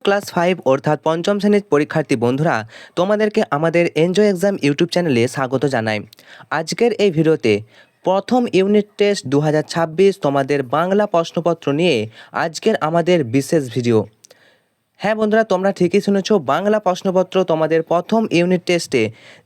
Class 5 অর্থাৎ পঞ্চম শ্রেণীর পরীক্ষার্থী বন্ধুরা, তোমাদেরকে আমাদের এনজয় এক্সাম ইউটিউব চ্যানেলে স্বাগত জানাই। আজকের এই ভিডিওতে প্রথম ইউনিট টেস্ট 2026 তোমাদের বাংলা প্রশ্নপত্র নিয়ে আজকের আমাদের বিশেষ ভিডিও। হ্যাঁ বন্ধুরা, তোমরা ঠিকই শুনেছো, বাংলা প্রশ্নপত্র তোমাদের প্রথম ইউনিট টেস্টে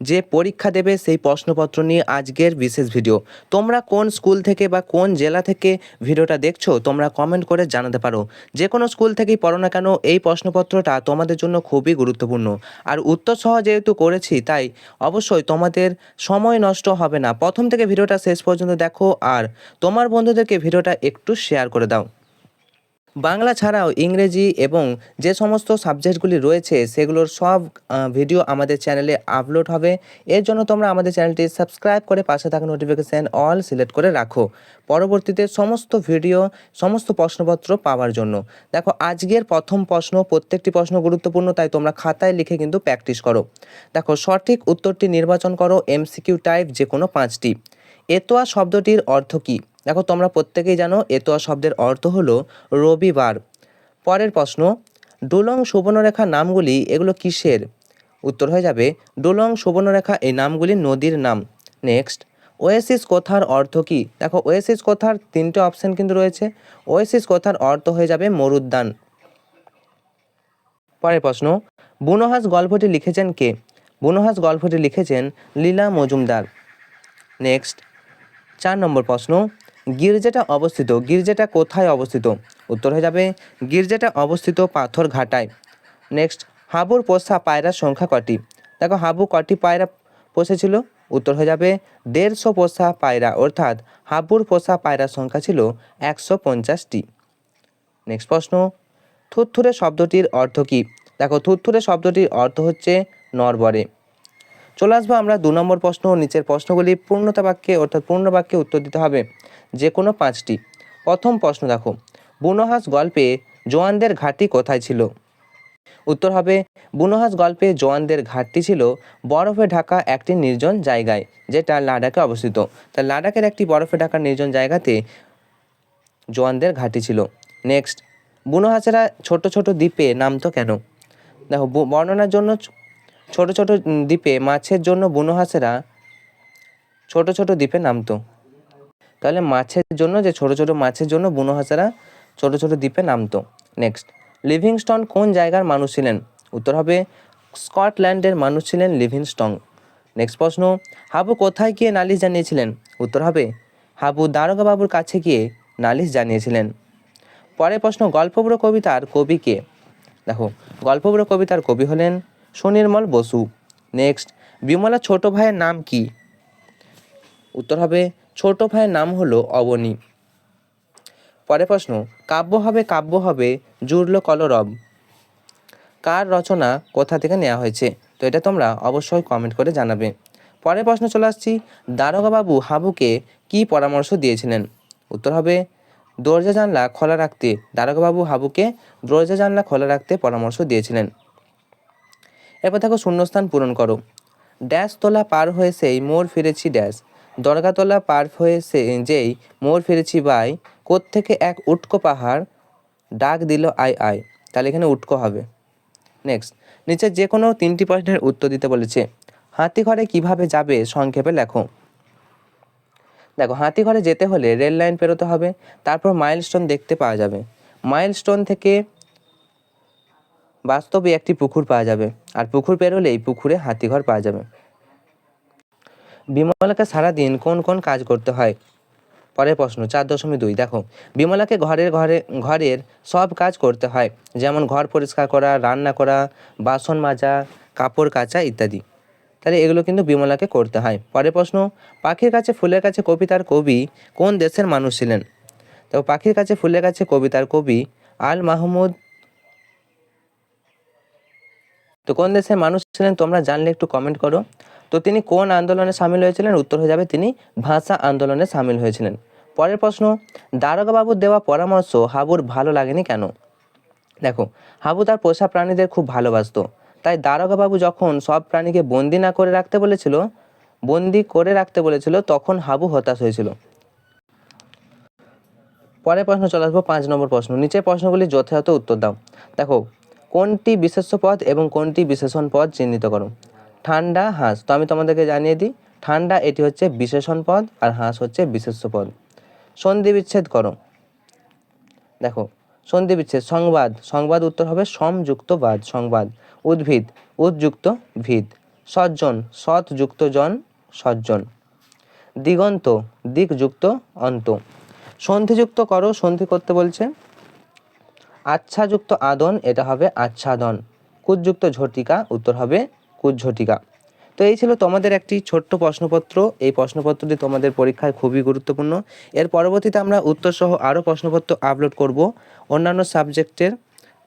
যে পরীক্ষা দেবে সেই প্রশ্নপত্র নিয়ে আজকের বিশেষ ভিডিও। তোমরা কোন স্কুল থেকে বা কোন জেলা থেকে ভিডিওটা দেখছো তোমরা কমেন্ট করে জানাতে পারো। যে কোনো স্কুল থেকেই পড়ো না কেন, এই প্রশ্নপত্রটা তোমাদের জন্য খুবই গুরুত্বপূর্ণ। আর উত্তর সহ যেহেতু করেছি, তাই অবশ্যই তোমাদের সময় নষ্ট হবে না। প্রথম থেকে ভিডিওটা শেষ পর্যন্ত দেখো আর তোমার বন্ধুদেরকে ভিডিওটা একটু শেয়ার করে দাও। বাংলা ছাড়াও ইংরেজি এবং যে সমস্ত সাবজেক্টগুলি রয়েছে সেগুলোর সব ভিডিও আমাদের চ্যানেলে আপলোড হবে। এর জন্য তোমরা আমাদের চ্যানেলটি সাবস্ক্রাইব করে পাশে থাকা নোটিফিকেশান অল সিলেক্ট করে রাখো পরবর্তীতে সমস্ত ভিডিও, সমস্ত প্রশ্নপত্র পাওয়ার জন্য। দেখো, আজকের প্রথম প্রশ্ন, প্রত্যেকটি প্রশ্ন গুরুত্বপূর্ণ, তাই তোমরা খাতায় লিখে কিন্তু প্র্যাকটিস করো। দেখো, সঠিক উত্তরটি নির্বাচন করো এমসিকিউ টাইপ যে কোনো 5টি। এতোয়া শব্দটির অর্থ কী? দেখো, তোমরা প্রত্যেকেই জানো এতোয়া শব্দের অর্থ হলো রবিবার। পরের প্রশ্ন, ডুলং সুবর্ণরেখা নামগুলি এগুলো কিসের? উত্তর হয়ে যাবে ডুলং সুবর্ণরেখা এই নামগুলি নদীর নাম। নেক্সট, ওয়েসিস কথার অর্থ কী? দেখো, ওয়েসিস কথার 3টে অপশান কিন্তু রয়েছে। ওয়েসিস কথার অর্থ হয়ে যাবে মরুদ্যান। পরের প্রশ্ন, বুনোহাস গল্পটি লিখেছেন কে? বুনোহাস গল্পটি লিখেছেন লীলা মজুমদার। নেক্সট, 4 নম্বর প্রশ্ন, গির্জাটা অবস্থিত, গির্জাটা কোথায় অবস্থিত? উত্তর হয়ে যাবে গির্জাটা অবস্থিত পাথরঘাটায়। নেক্সট, হাবুর পোষা পায়রার সংখ্যা কটি? দেখো, হাবু কটি পায়রা পোষেছিল? উত্তর হয়ে যাবে 150 পোষা পায়রা, অর্থাৎ হাবুর পোষা পায়রার সংখ্যা ছিল 150টি। নেক্সট প্রশ্ন, থুরথুরে শব্দটির অর্থ কী? দেখো, থুরথুরে শব্দটির অর্থ হচ্ছে নড়বড়ে। চলে আসবো আমরা 2 নম্বর প্রশ্ন। নিচের প্রশ্নগুলি পূর্ণতা বাক্যে অর্থাৎ পূর্ণ বাক্যে উত্তর দিতে হবে যে কোনো 5টি। প্রথম প্রশ্ন দেখো, বুনোহাস গল্পে জোয়ানদের ঘাঁটি কোথায় ছিল? উত্তর হবে বুনোহাস গল্পে জোয়ানদের ঘাঁটি ছিল বরফে ঢাকা একটি নির্জন জায়গায়, যেটা লাদাখে অবস্থিত। তাই লাদাখের একটি বরফে ঢাকা নির্জন জায়গাতে জোয়ানদের ঘাঁটি ছিল। নেক্সট, বুনোহাসেরা ছোট ছোট দ্বীপে নামতো কেন? দেখো, বর্ণনার জন্য ছোট ছোট দ্বীপে মাছের জন্য বুনোহাসেরা ছোট ছোট দ্বীপে নামতো। তাহলে মাছের জন্য, যে ছোট ছোট মাছের জন্য বুনোহাসেরা ছোট ছোট দ্বীপে নামতো। নেক্সট, লিভিংস্টন কোন জায়গার মানুষ ছিলেন? উত্তর হবে স্কটল্যান্ডের মানুষ ছিলেন লিভিংস্টন। নেক্সট প্রশ্ন, হাবু কোথায় গিয়ে নালিশ জানিয়েছিলেন? উত্তর হবে হাবু দারোগা বাবুর কাছে গিয়ে নালিশ জানিয়েছিলেন। পরের প্রশ্ন, গল্পবুড়ো কবিতার কবি কে? দেখো, গল্পবুড়ো কবিতার কবি হলেন সুনির্মল বসু। নেক্সট, বিমলা ছোট ভাইয়ের নাম কি? উত্তর হবে ছোট ভাইয়ের নাম হলো অবনী। পরের প্রশ্ন, কাব্য হবে জুড়ল কলরব কার রচনা কোথা থেকে নেওয়া হয়েছে? তো এটা তোমরা অবশ্যই কমেন্ট করে জানাবে। পরের প্রশ্ন চলে আসছি, দারোগা বাবু হাবুকে কি পরামর্শ দিয়েছিলেন? উত্তর হবে দরজা জানলা খোলা রাখতে। দারোগা বাবু হাবুকে দরজা জানলা খোলা রাখতে পরামর্শ দিয়েছিলেন। এরপর দেখো, শূন্যস্থান পূরণ করো। ড্যাশ তোলা পার হয়ে সেই মোড় ফিরেছি ড্যাশ, দরগাতলা পার হয়ে যেই মোড় ফিরেছি বাই, কোত্থেকে এক উটকো পাহাড় ডাক দিল আয় আয়। তাহলে এখানে উটকো হবে। নেক্সট, নিচে যে কোনো 3টি প্রশ্নের উত্তর দিতে বলেছে। হাতিঘরে কিভাবে যাবে সংক্ষেপে লেখো। দেখো, হাতিঘরে যেতে হলে রেল লাইন পেরোতে হবে, তারপর মাইলস্টোন দেখতে পাওয়া যাবে। মাইলস্টোন থেকে বাস্তবে একটি পুকুর পাওয়া যাবে, আর পুকুর পেরোলেই পুকুরে হাতিঘর পাওয়া যাবে। বিমলাকে সারাদিন কোন কোন কাজ করতে হয়? পরের প্রশ্ন 4.2, দেখো, বিমলাকে ঘরের সব কাজ করতে হয়, যেমন ঘর পরিষ্কার করা, রান্না করা, বাসন মাজা, কাপড় কাচা ইত্যাদি। তাহলে এগুলো কিন্তু বিমলাকে করতে হয়। পরের প্রশ্ন, পাখির কাছে ফুলের কাছে কবিতার কবি কোন দেশের মানুষ ছিলেন? তো পাখির কাছে ফুলের কাছে কবিতার কবি আল মাহমুদ। তো কোন দেশের মানুষ ছিলেন তোমরা জানলে একটু কমেন্ট করো। তো তিনি কোন আন্দোলনে সামিল হয়েছিলেন? উত্তর হয়ে যাবে তিনি ভাষা আন্দোলনে সামিল হয়েছিলেন। পরের প্রশ্ন, দারোগা বাবুর দেওয়া পরামর্শ হাবুর ভালো লাগেনি কেন? দেখো, হাবু তার পোষা প্রাণীদের খুব ভালোবাসতো, তাই দারোগা বাবু যখন সব প্রাণীকে বন্দি করে রাখতে বলেছিল তখন হাবু হতাশ হয়েছিল। পরের প্রশ্ন চলে আসবো 5 নম্বর প্রশ্ন। নিচের প্রশ্নগুলি যথাযথ উত্তর দাও। দেখো, কোনটি বিশেষ্য পদ এবং কোনটি বিশেষণ পদ চিহ্নিত করো। ঠান্ডা, হাঁস। তো আমি তোমাদেরকে জানিয়ে দিই, ঠান্ডা এটি হচ্ছে বিশেষণ পদ আর হাঁস হচ্ছে বিশেষ্য পদ। সন্ধি বিচ্ছেদ করো। দেখো, সন্ধি বিচ্ছেদ। সংবাদ, সংবাদ উত্তর হবে সমযুক্ত বাদ, সংবাদ। উদ্ভিদ, উদ্যুক্ত ভিদ। সজ্জন, সৎ যুক্ত জন, সজ্জন। দিগন্ত, দিকযুক্ত অন্ত। সন্ধিযুক্ত করো, সন্ধি করতে বলছে। আচ্ছাযুক্ত আদন, এটা হবে আচ্ছাদন। কুজ্যুক্ত ঝটিকা, উত্তর হবে কুজ্ঝটিকা। তো এই ছিল তোমাদের একটি ছোট্ট প্রশ্নপত্র। এই প্রশ্নপত্রটি তোমাদের পরীক্ষায় খুবই গুরুত্বপূর্ণ। এর পরবর্তীতে আমরা উত্তরসহ আরও প্রশ্নপত্র আপলোড করব অন্যান্য সাবজেক্টের।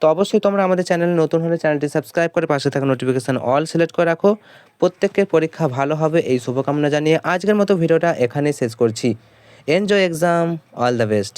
তো অবশ্যই তোমরা আমাদের চ্যানেলে নতুন হলে চ্যানেলটি সাবস্ক্রাইব করে পাশে থাকা নোটিফিকেশান অল সিলেক্ট করে রাখো। প্রত্যেকের পরীক্ষা ভালো হবে এই শুভকামনা জানিয়ে আজকের মতো ভিডিওটা এখানেই শেষ করছি। Enjoy exam, all the best.